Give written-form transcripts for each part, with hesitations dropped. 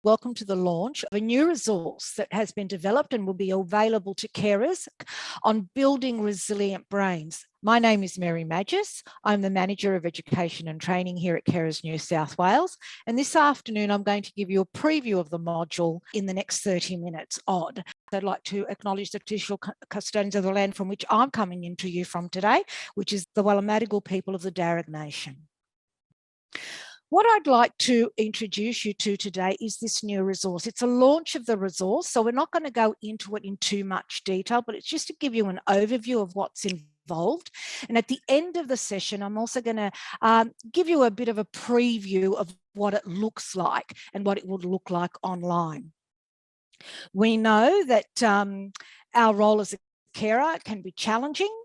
Welcome to the launch of a new resource that has been developed and will be available to carers on building resilient brains. My name is Mary Magis. I'm the Manager of Education and Training here at Carers New South Wales. And this afternoon, I'm going to give you a preview of the module in the next 30 minutes odd. I'd like to acknowledge the traditional custodians of the land from which I'm coming into you from today, which is the Wallumattagal people of the Darug Nation. What I'd like to introduce you to today is this new resource. It's a launch of the resource, so we're not going to go into it in too much detail, but it's just to give you an overview of what's involved. And at the end of the session, I'm also going to give you a bit of a preview of what it looks like and what it would look like online. We know that our role as a carer can be challenging.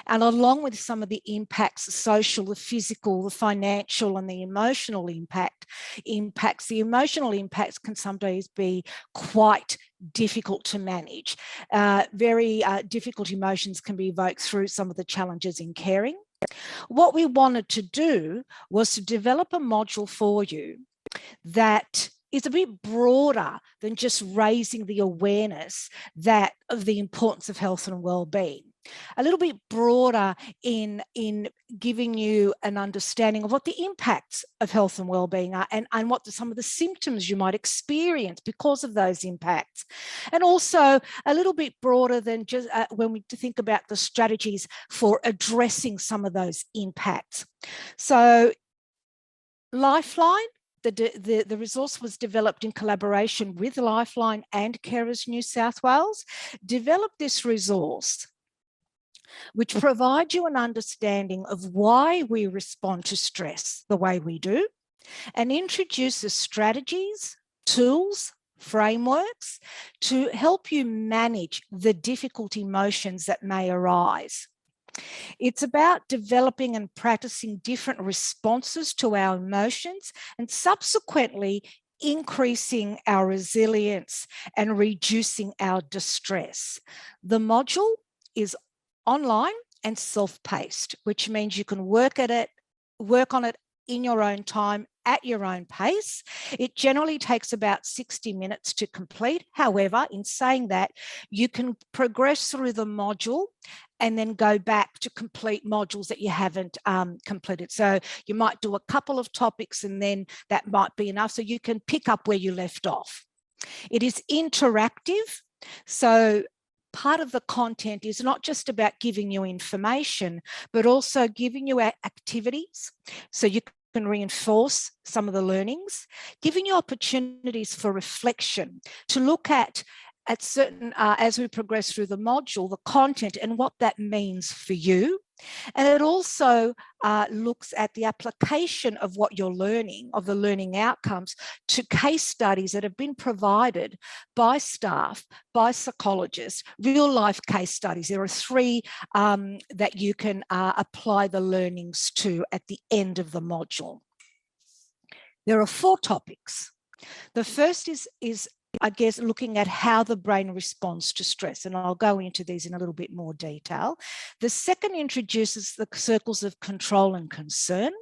And along with some of the impacts, the social, the physical, the financial, and the emotional impacts, the emotional impacts can sometimes be quite difficult to manage. Very difficult emotions can be evoked through some of the challenges in caring. What we wanted to do was to develop a module for you that is a bit broader than just raising the awareness of the importance of health and well-being. A little bit broader in giving you an understanding of what the impacts of health and well-being are and what some of the symptoms you might experience because of those impacts. And also a little bit broader than just when we think about the strategies for addressing some of those impacts. So Lifeline, the resource was developed in collaboration with Lifeline and Carers New South Wales, developed this resource which provides you an understanding of why we respond to stress the way we do and introduces strategies, tools, frameworks to help you manage the difficult emotions that may arise. It's about developing and practicing different responses to our emotions and subsequently increasing our resilience and reducing our distress. The module is online and self-paced, which means you can work on it in your own time, at your own pace. It generally takes about 60 minutes to complete. However, in saying that, you can progress through the module and then go back to complete modules that you haven't completed. So you might do a couple of topics and then that might be enough. So you can pick up where you left off. It is interactive. So part of the content is not just about giving you information, but also giving you activities so you can reinforce some of the learnings, giving you opportunities for reflection to look at certain, as we progress through the module, the content and what that means for you. And it also looks at the application of what you're learning, of the learning outcomes, to case studies that have been provided by staff, by psychologists, real life case studies. There are 3 that you can apply the learnings to at the end of the module. There are 4 topics. The first is I guess, looking at how the brain responds to stress, and I'll go into these in a little bit more detail. The second introduces the circles of control and concern.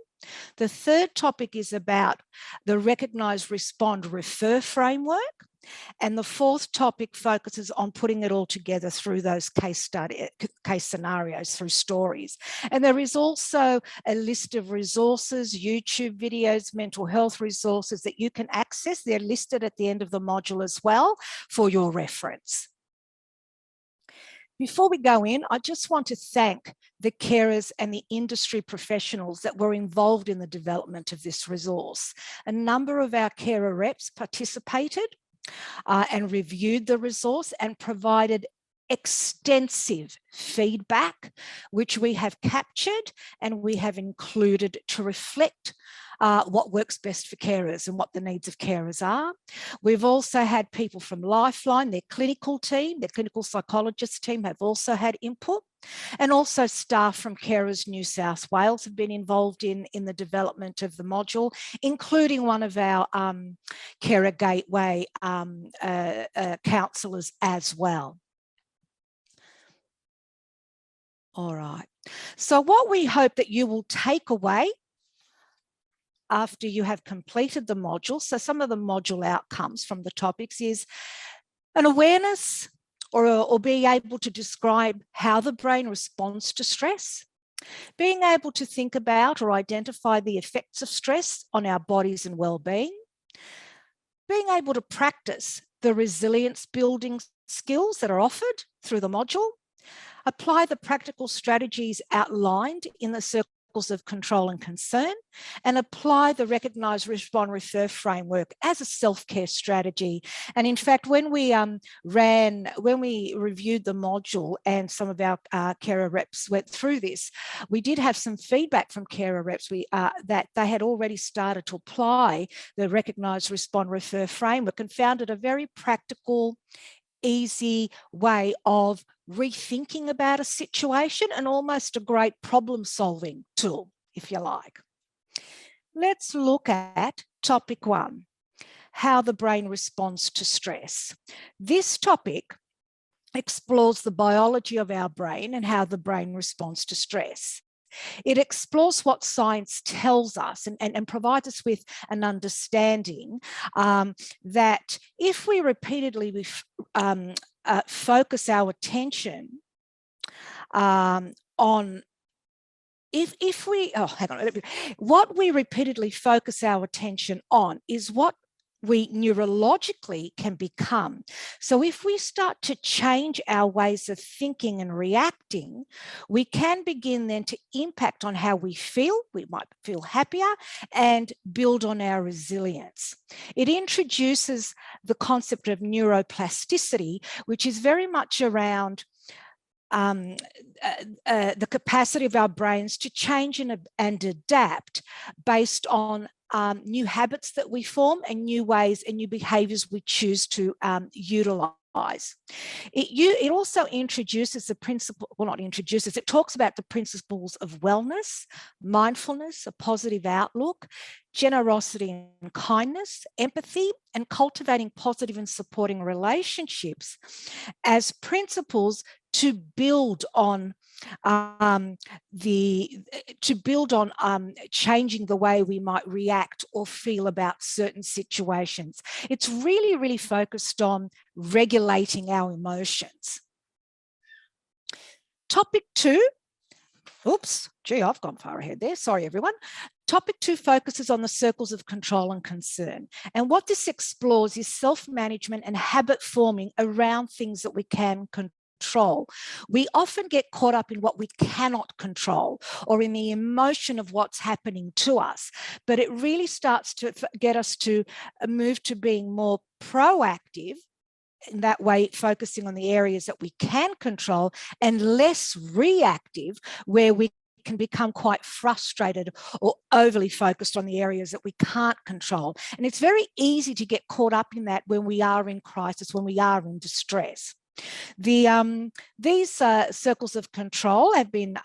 The third topic is about the recognise, respond, refer framework. And the fourth topic focuses on putting it all together through those case scenarios, through stories. And there is also a list of resources, YouTube videos, mental health resources that you can access. They're listed at the end of the module as well for your reference. Before we go in, I just want to thank the carers and the industry professionals that were involved in the development of this resource. A number of our carer reps participated and reviewed the resource and provided extensive feedback, which we have captured and we have included to reflect what works best for carers and what the needs of carers are. We've also had people from Lifeline, their clinical team, their clinical psychologist team have also had input. And also staff from Carers New South Wales have been involved in the development of the module, including one of our Carer Gateway counsellors as well. All right. So what we hope that you will take away after you have completed the module. So some of the module outcomes from the topics is an awareness or being able to describe how the brain responds to stress, being able to think about or identify the effects of stress on our bodies and well-being, being able to practice the resilience building skills that are offered through the module, apply the practical strategies outlined in the circles of control and concern, and apply the recognise, respond, refer framework as a self-care strategy. And in fact, when we reviewed the module and some of our carer reps went through this, we did have some feedback from carer reps that they had already started to apply the recognise, respond, refer framework and found it a very practical, easy way of rethinking about a situation and almost a great problem-solving tool, if you like. Let's look at topic 1, how the brain responds to stress. This topic explores the biology of our brain and how the brain responds to stress. It explores what science tells us and provides us with an understanding that if we repeatedly focus our attention on what we repeatedly focus our attention on is what we neurologically can become. So if we start to change our ways of thinking and reacting, we can begin then to impact on how we feel. We might feel happier and build on our resilience. It introduces the concept of neuroplasticity, which is very much around the capacity of our brains to change and adapt based on new habits that we form and new ways and new behaviours we choose to utilise. It also introduces the principle, well, not introduces, it talks about the principles of wellness, mindfulness, a positive outlook, generosity and kindness, empathy, and cultivating positive and supporting relationships as principles to build on changing the way we might react or feel about certain situations. It's really, really focused on regulating our emotions. Topic 2, oops, gee, I've gone far ahead there. Sorry, everyone. Topic 2 focuses on the circles of control and concern. And what this explores is self-management and habit forming around things that we can control. We often get caught up in what we cannot control or in the emotion of what's happening to us, but it really starts to get us to move to being more proactive, in that way focusing on the areas that we can control, and less reactive where we can become quite frustrated or overly focused on the areas that we can't control. And it's very easy to get caught up in that when we are in crisis, when we are in distress. These circles of control have been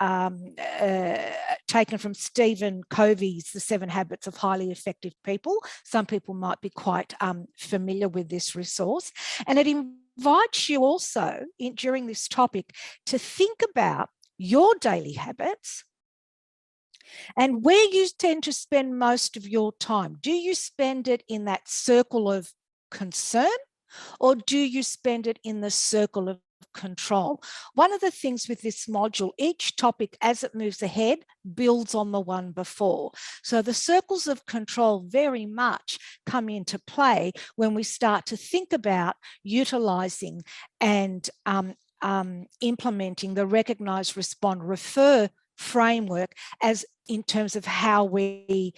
taken from Stephen Covey's The 7 Habits of Highly Effective People. Some people might be quite familiar with this resource. And it invites you also, during this topic, to think about your daily habits and where you tend to spend most of your time. Do you spend it in that circle of concern, or do you spend it in the circle of control? One of the things with this module, each topic as it moves ahead builds on the one before. So the circles of control very much come into play when we start to think about utilising and implementing the recognise, respond, refer framework as in terms of how we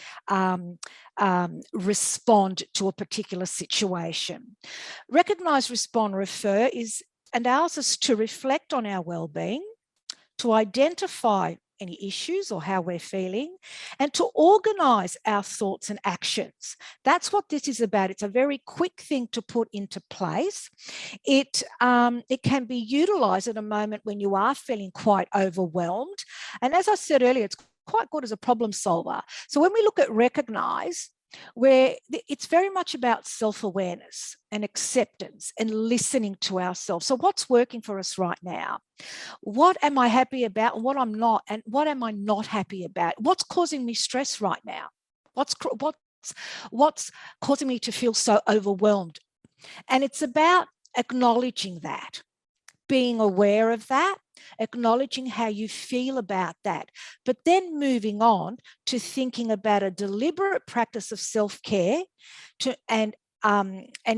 respond to a particular situation. Recognise, respond, refer allows us to reflect on our well-being, to identify any issues or how we're feeling, and to organise our thoughts and actions. That's what this is about. It's a very quick thing to put into place. It can be utilised at a moment when you are feeling quite overwhelmed. And as I said earlier, it's quite good as a problem solver. So when we look at recognise, where it's very much about self-awareness and acceptance and listening to ourselves. So what's working for us right now? What am I happy about and what I'm not? And what am I not happy about? What's causing me stress right now? What's causing me to feel so overwhelmed? And it's about acknowledging that, being aware of that, acknowledging how you feel about that, but then moving on to thinking about a deliberate practice of self-care and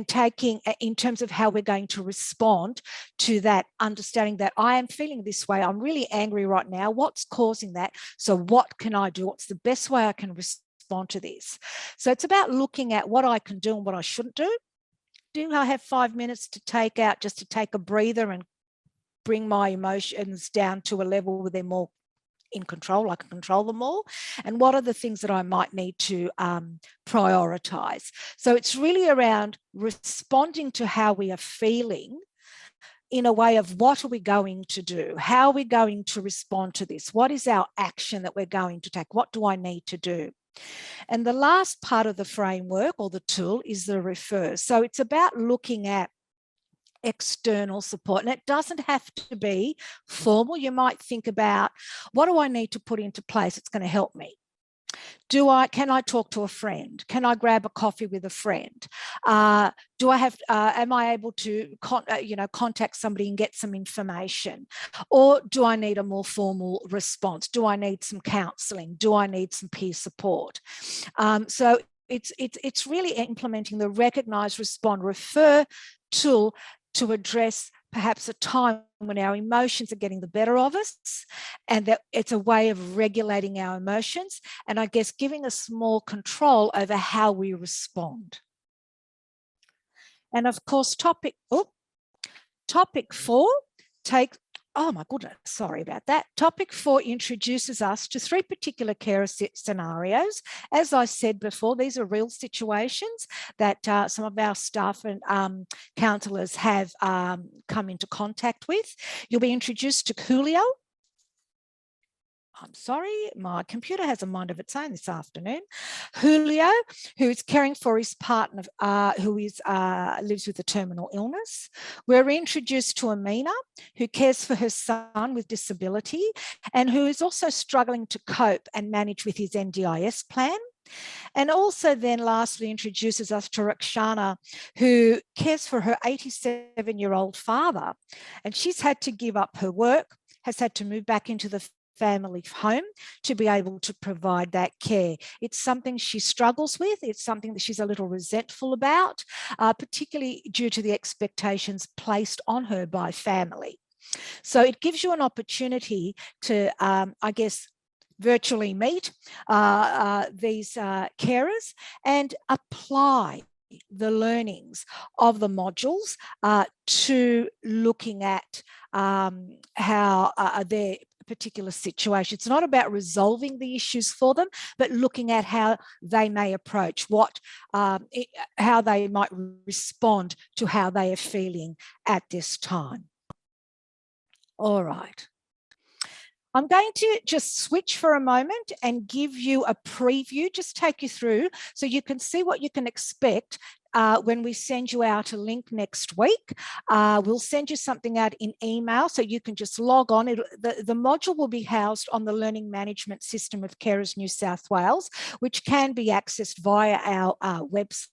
taking in terms of how we're going to respond to that, understanding that I am feeling this way. I'm really angry right now. What's causing that? So what can I do? What's the best way I can respond to this? So it's about looking at what I can do and what I shouldn't do. Do I have 5 minutes to take a breather and bring my emotions down to a level where they're more in control, I can control them all? And what are the things that I might need to prioritize? So it's really around responding to how we are feeling in a way of what are we going to do? How are we going to respond to this? What is our action that we're going to take? What do I need to do? And the last part of the framework or the tool is the refer. So it's about looking at external support, and it doesn't have to be formal. You might think about, what do I need to put into place that's going to help me? Can I talk to a friend? Can I grab a coffee with a friend? Am I able to contact somebody and get some information? Or do I need a more formal response? Do I need some counselling? Do I need some peer support? So it's really implementing the recognise, respond, refer tool to address perhaps a time when our emotions are getting the better of us, and that it's a way of regulating our emotions and I guess giving us more control over how we respond. And of course, topic 4 oh my goodness, sorry about that. Topic 4 introduces us to 3 particular carer scenarios. As I said before, these are real situations that some of our staff and counsellors have come into contact with. You'll be introduced to Julio. I'm sorry, my computer has a mind of its own this afternoon. Julio, who is caring for his partner who lives with a terminal illness. We're introduced to Amina, who cares for her son with disability and who is also struggling to cope and manage with his NDIS plan. And also then lastly introduces us to Rakshana, who cares for her 87-year-old father. And she's had to give up her work, has had to move back into the family home to be able to provide that care. It's something she struggles with. It's something that she's a little resentful about, particularly due to the expectations placed on her by family. So it gives you an opportunity to, I guess, virtually meet these carers and apply the learnings of the modules to looking at how their particular situation. It's not about resolving the issues for them, but looking at how they may approach how they might respond to how they are feeling at this time. All right. I'm going to just switch for a moment and give you a preview, just take you through so you can see what you can expect when we send you out a link next week. We'll send you something out in email so you can just log on. The module will be housed on the Learning Management System of Carers New South Wales, which can be accessed via our website.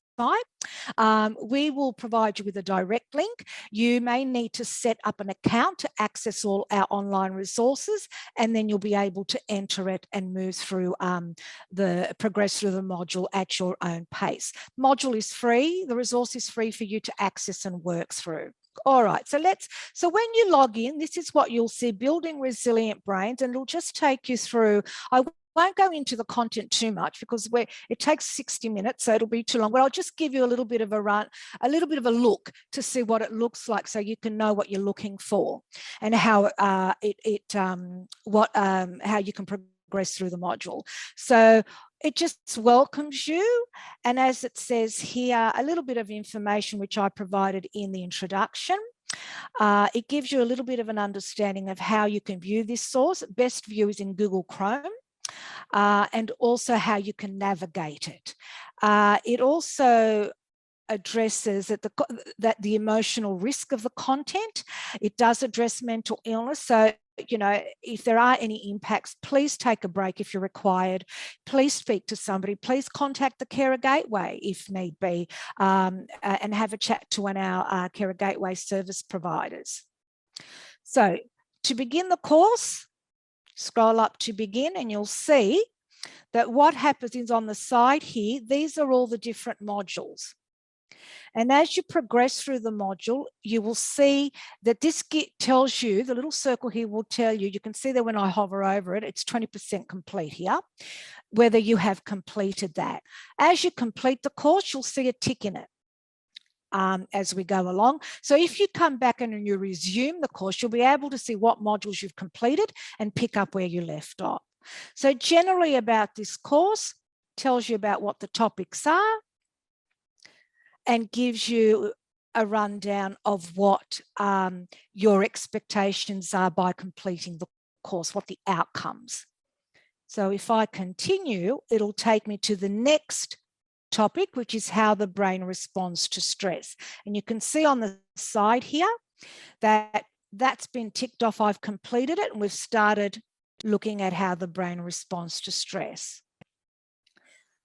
We will provide you with a direct link. You may need to set up an account to access all our online resources, and then you'll be able to enter it and move through progress through the module at your own pace. Module is free. The resource is free for you to access and work through. All right, so when you log in, this is what you'll see: Building Resilient Brains, and it'll just take you through. I won't go into the content too much because it takes 60 minutes, so it'll be too long, but I'll just give you a little bit of a look to see what it looks like so you can know what you're looking for and how how you can progress through the module. So it just welcomes you, and as it says here, a little bit of information which I provided in the introduction. It gives you a little bit of an understanding of how you can view this source. Best view is in Google Chrome. And also how you can navigate it. It also addresses that the emotional risk of the content. It does address mental illness. So you know, if there are any impacts, please take a break if you're required. Please speak to somebody. Please contact the Carer Gateway if need be, and have a chat to one of our Carer Gateway service providers. So to begin the course, scroll up to begin and you'll see that what happens is on the side here, these are all the different modules. And as you progress through the module, you will see that this tells you, the little circle here will tell you, you can see that when I hover over it, it's 20% complete here, whether you have completed that. As you complete the course, you'll see a tick in it. As we go along. So if you come back and you resume the course, you'll be able to see what modules you've completed and pick up where you left off. So generally about this course, tells you about what the topics are and gives you a rundown of what your expectations are by completing the course, what the outcomes. So if I continue, it'll take me to the next topic, which is how the brain responds to stress. And you can see on the side here that that's been ticked off. I've completed it and we've started looking at how the brain responds to stress.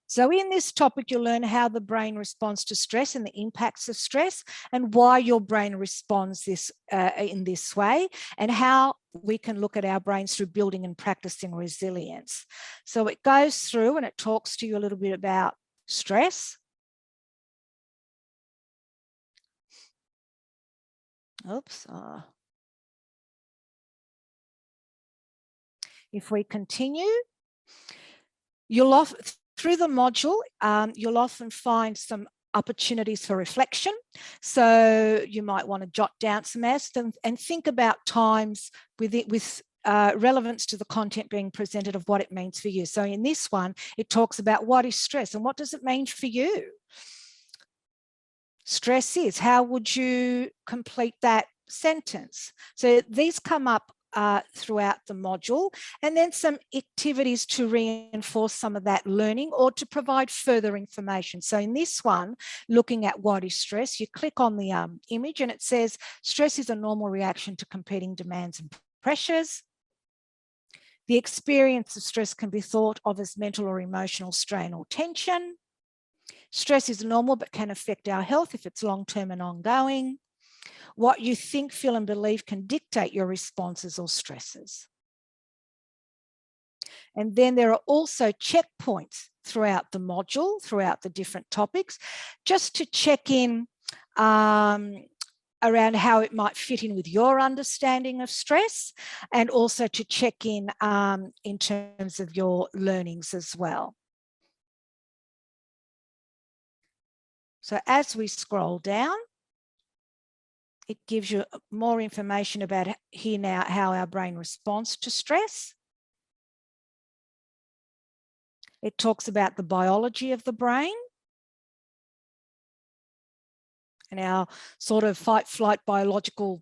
So in this topic, you'll learn how the brain responds to stress and the impacts of stress and why your brain responds in this way and how we can look at our brains through building and practicing resilience. So it goes through and it talks to you a little bit about stress. Oops. If we continue, through the module, you'll often find some opportunities for reflection. So you might want to jot down some answers and think about times with relevance to the content being presented of what it means for you. So in this one, it talks about what is stress and what does it mean for you? Stress is, how would you complete that sentence? So these come up throughout the module, and then some activities to reinforce some of that learning or to provide further information. So in this one, looking at what is stress, you click on the image and it says, stress is a normal reaction to competing demands and pressures. The experience of stress can be thought of as mental or emotional strain or tension. Stress is normal but can affect our health if it's long-term and ongoing. What you think, feel and believe can dictate your responses or stresses. And then there are also checkpoints throughout the module, throughout the different topics, just to check in around how it might fit in with your understanding of stress, and also to check in terms of your learnings as well. So as we scroll down, it gives you more information about here now how our brain responds to stress. It talks about the biology of the brain and our sort of fight, flight biological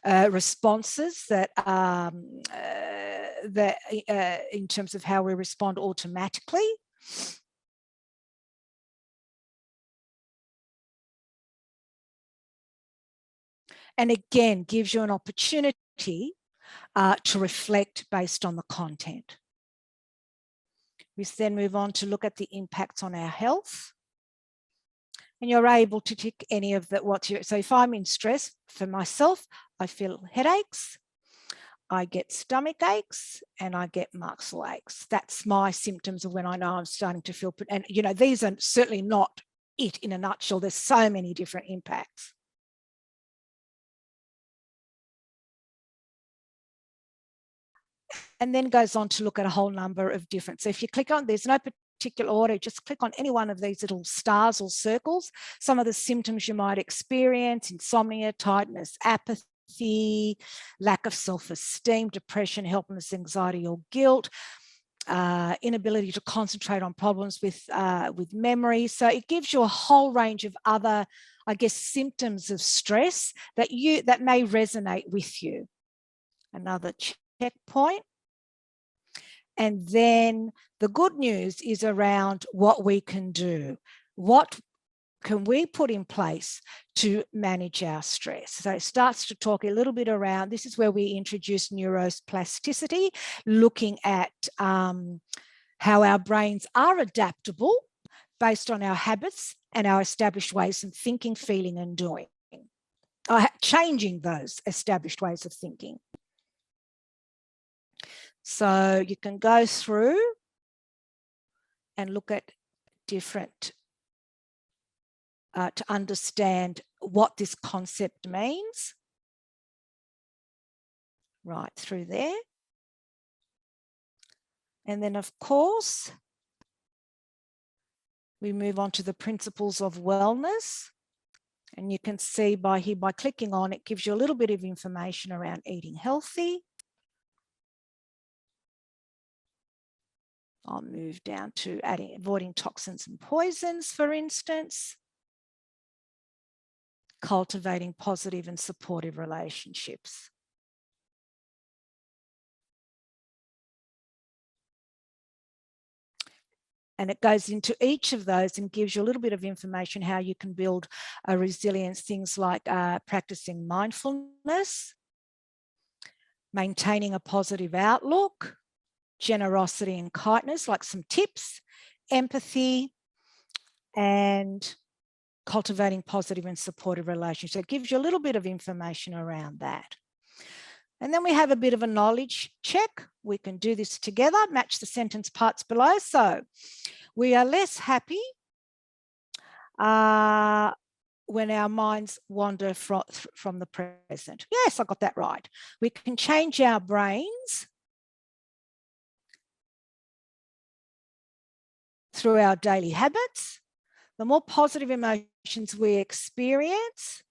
responses that in terms of how we respond automatically. And again, gives you an opportunity to reflect based on the content. We then move on to look at the impacts on our health. And you're able to tick any of that. So if I'm in stress, for myself, I feel headaches, I get stomach aches, and I get muscle aches. That's my symptoms of when I know I'm starting to feel, and you know, these are certainly not it in a nutshell. There's so many different impacts. And then goes on to look at a whole number of different. So if you click on, there's no particular order, just click on any one of these little stars or circles. Some of the symptoms you might experience: insomnia, tiredness, apathy, lack of self-esteem, depression, helplessness, anxiety or guilt, inability to concentrate on problems with memory. So it gives you a whole range of other, I guess, symptoms of stress that may resonate with you. Another checkpoint. And then the good news is around what we can do. What can we put in place to manage our stress? So it starts to talk a little bit around, this is where we introduce neuroplasticity, looking at how our brains are adaptable based on our habits and our established ways of thinking, feeling, and doing. Changing those established ways of thinking. So you can go through and look at different, to understand what this concept means. Right through there. And then, of course, we move on to the principles of wellness. And you can see by here, by clicking on it, gives you a little bit of information around eating healthy. I'll move down to avoiding toxins and poisons, for instance. Cultivating positive and supportive relationships. And it goes into each of those and gives you a little bit of information how you can build a resilience, things like practicing mindfulness, maintaining a positive outlook, generosity and kindness, like some tips, empathy, and cultivating positive and supportive relationships. So it gives you a little bit of information around that. And then we have a bit of a knowledge check. We can do this together, match the sentence parts below. So we are less happy when our minds wander from the present. Yes, I got that right. We can change our brains through our daily habits. The more positive emotions we experience,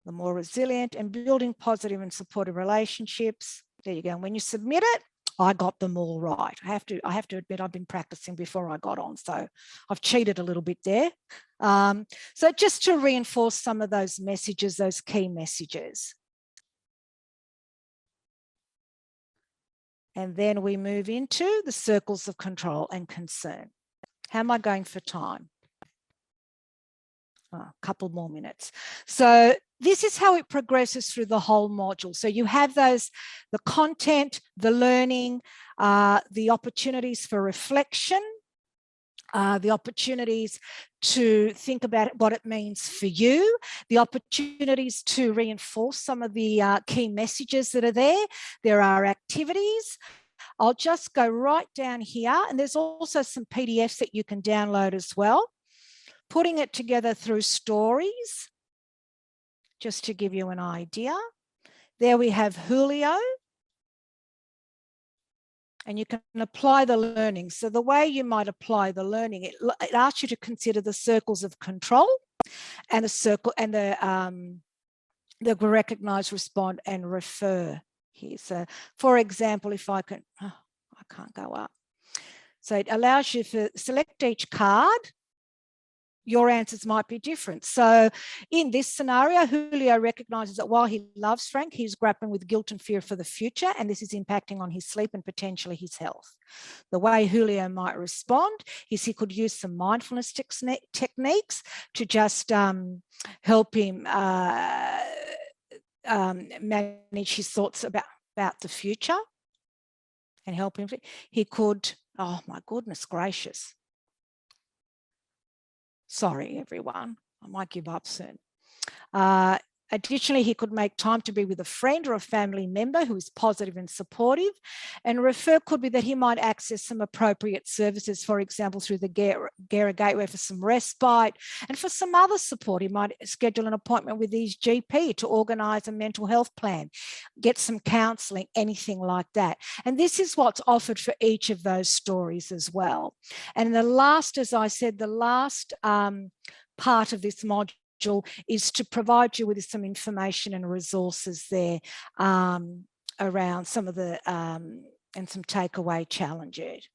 the more resilient, and building positive and supportive relationships. There you go. And when you submit it, I got them all right. I have to admit, I've been practicing before I got on, so I've cheated a little bit there. So just to reinforce some of those messages, those key messages. And then we move into the circles of control and concern. How am I going for time? A couple more minutes. So this is how it progresses through the whole module. So you have those, the content, the learning, the opportunities for reflection, the opportunities to think about what it means for you, the opportunities to reinforce some of the key messages that are there. There are activities. I'll just go right down here, and there's also some PDFs that you can download as well. Putting it together through stories, just to give you an idea. There we have Julio, and you can apply the learning. So the way you might apply the learning, it asks you to consider the circles of control and the circle and the recognize, respond, and refer here. So for example, if I can, I can't go up. So it allows you to select each card. Your answers might be different. So in this scenario, Julio recognizes that while he loves Frank, he's grappling with guilt and fear for the future, and this is impacting on his sleep and potentially his health. The way Julio might respond is he could use some mindfulness techniques to just help him manage his thoughts about the future and help him. He could, oh my goodness gracious. Sorry, everyone, I might give up soon. Additionally, he could make time to be with a friend or a family member who is positive and supportive. And refer could be that he might access some appropriate services, for example, through the Gera Gateway for some respite. And for some other support, he might schedule an appointment with his GP to organise a mental health plan, get some counselling, anything like that. And this is what's offered for each of those stories as well. And the last, as I said, the last part of this module is to provide you with some information and resources there around some of the and some takeaway challenges.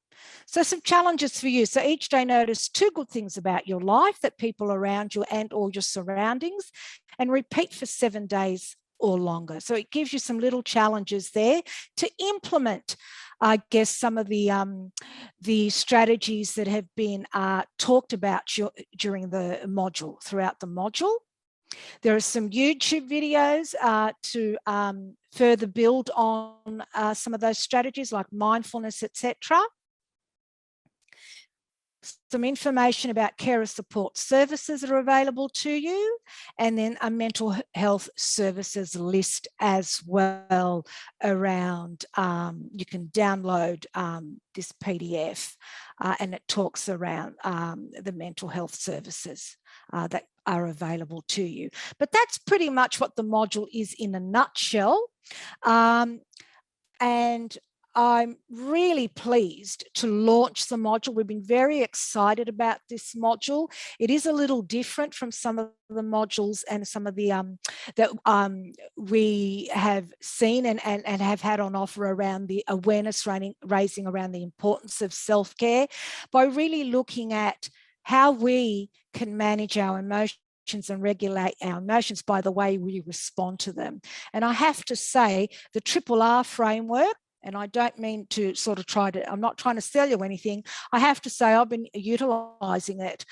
So some challenges for you. So each day notice 2 good things about your life, that people around you and all your surroundings, and repeat for 7 days or longer. So it gives you some little challenges there to implement, I guess, some of the strategies that have been talked about during the module, throughout the module. There are some YouTube videos to further build on some of those strategies like mindfulness, etc. Some information about carer support services that are available to you, and then a mental health services list as well around, you can download this PDF and it talks around the mental health services that are available to you. But that's pretty much what the module is in a nutshell. And I'm really pleased to launch the module. We've been very excited about this module. It is a little different from some of the modules and some of the that we have seen and have had on offer around the awareness raising around the importance of self-care, by really looking at how we can manage our emotions and regulate our emotions by the way we respond to them. And I have to say, the Triple R framework, and I don't mean to sort of I'm not trying to sell you anything. I have to say I've been utilising it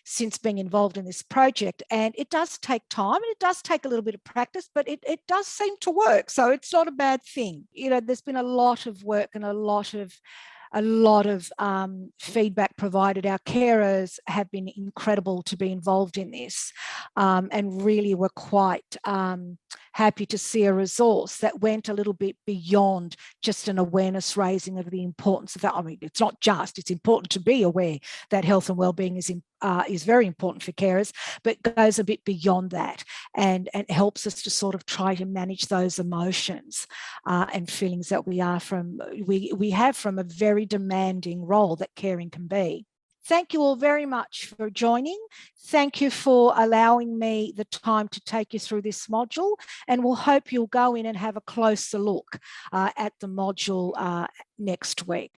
since being involved in this project, and it does take time and it does take a little bit of practice, but it does seem to work. So it's not a bad thing. You know, there's been a lot of work and a lot of feedback provided. Our carers have been incredible to be involved in this, and really were quite happy to see a resource that went a little bit beyond just an awareness raising of the importance of that. I mean, it's not just, it's important to be aware that health and wellbeing is very important for carers, but goes a bit beyond that and helps us to sort of try to manage those emotions and feelings that we have from a very demanding role that caring can be. Thank you all very much for joining. Thank you for allowing me the time to take you through this module, and we'll hope you'll go in and have a closer look at the module next week.